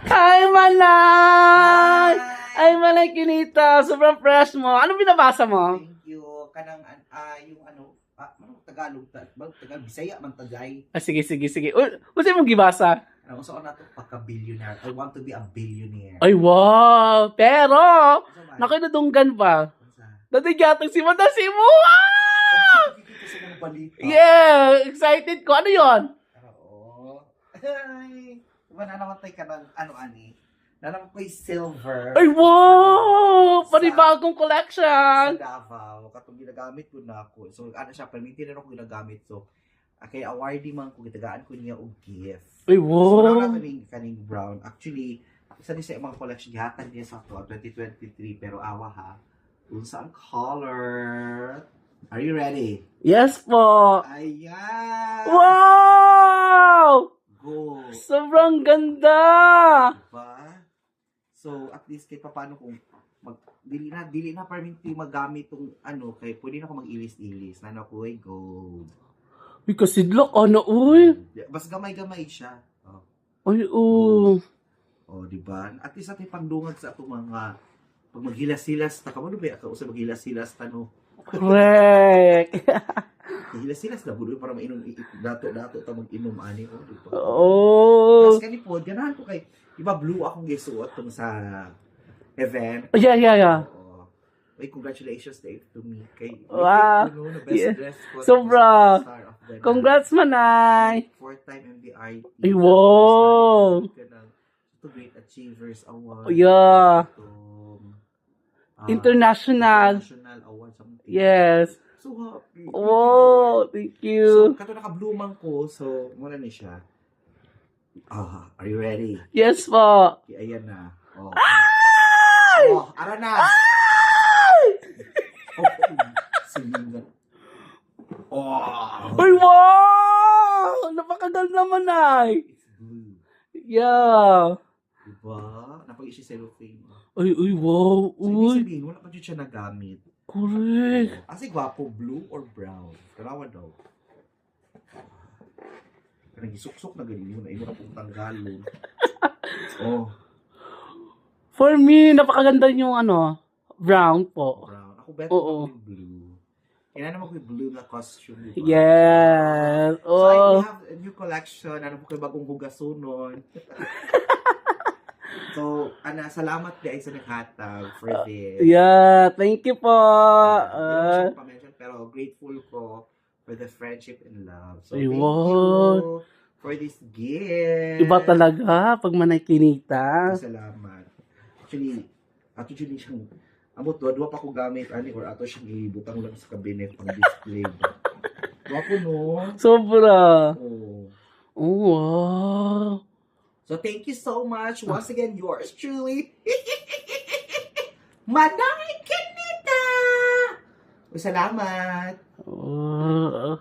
Ay, Manay! Hi! Ay, Manay Kinita. Sobrang fresh mo. Ano binabasa mo? Thank you. Kanang, yung Tagalog, Tagalog, Bisaya, man tagay. Sige. Kasi mong gibasa? Ano, so, na to, pagka-billionaire. I want to be a billionaire. Ay, wow! Pero, Ano ba? nakidudunggan pa. Ano Natigyatang si Mata si Wow! Kita sa mga balita. Yeah! Excited ko. Ano yon? Oo. Ay, diba nanamatay ka ng, nanamatay ko'y silver. Ay, wow! Sa Panibagong collection! Davao. Katong ginagamit ko na ako. So, siya, permitted na ako ginagamit. So, kay awardee man ko, gitagaan ko niya og gift. Ay, So, wow! wala kaning brown. Actually, isa din sa mga collection, gihatag niya sa 2023, pero awa ha. Kung saan color? Are you ready? Yes po! Ayan! Wow! Go! Sobrang ganda! Diba? So, at least kahit paano kung dili na permanently magamit tong kay pwede na ako mag-ilis-ilis. Nana ko ay gold. Uy, kasidlok, ano, uy? Bas gamay-gamay siya. Oh. Ay, oh. Oh, di ba? At least natin pangdungag sa atong mga pag maghilas-hilas ta kamo ba ka usab maghilas-hilas ta no. Correct. Hilas-hilas na budo para mainom dato ta mag-inom ani oh, di ba? Oh. Tapos kani pod ganahan ko kay iba blue akong gisuot tong sa event. Yeah. Oo. Ay, congratulations Dave to me kay Wow. na best Yeah. dress ko. Sobra. Star of the night. Congrats, Manay. Fourth-time MBRT. Ay, wow. To Great Achievers Award. Yeah. Itong, International. International Award. Something. Yes. So happy. Oh, thank So, you. kato naka-blue ko. So, muna ni siya. Are you ready? Yes po. Okay, ayan na. Oh. Ay! Oh, ara na. Oh, sinungan. Oh. Ay, wow! Napakaganda, Manay. It's blue. Yeah. Diba? Napag-isi cellophane. Ay, wow. So, ibig Uy, sabihin, wala pa dyan siya nagamit. correct. Kasi gwapo, blue or brown? Karawa daw. Kanang isuksok na ganyan mo na imo na pong tanggalon. Oh, For me, napakaganda yung brown po. brown. Ako better Oo. yung blue. Kaya naman ko yung blue na costume. Diba? Yes. So, I Oh. have a new collection. Ano po kayo bagong hugasonon. So, salamat guys sa naghatag for this. Yeah, thank you po. Hindi ko pa-mention, pero grateful ko for the friendship and love. So, Ay, thank wow. you for this gift. Iba talaga pag Manay Kinita. Salamat. Actually, ato dyan siyang, amot dua pa ko gamit, or ato siyang ilibutang lang sa cabinet pang display. Wapo no? Sobra. Oh. Oh, wow. So, thank you so much. Once again, yours truly, Manay Kinita! Salamat! Oh.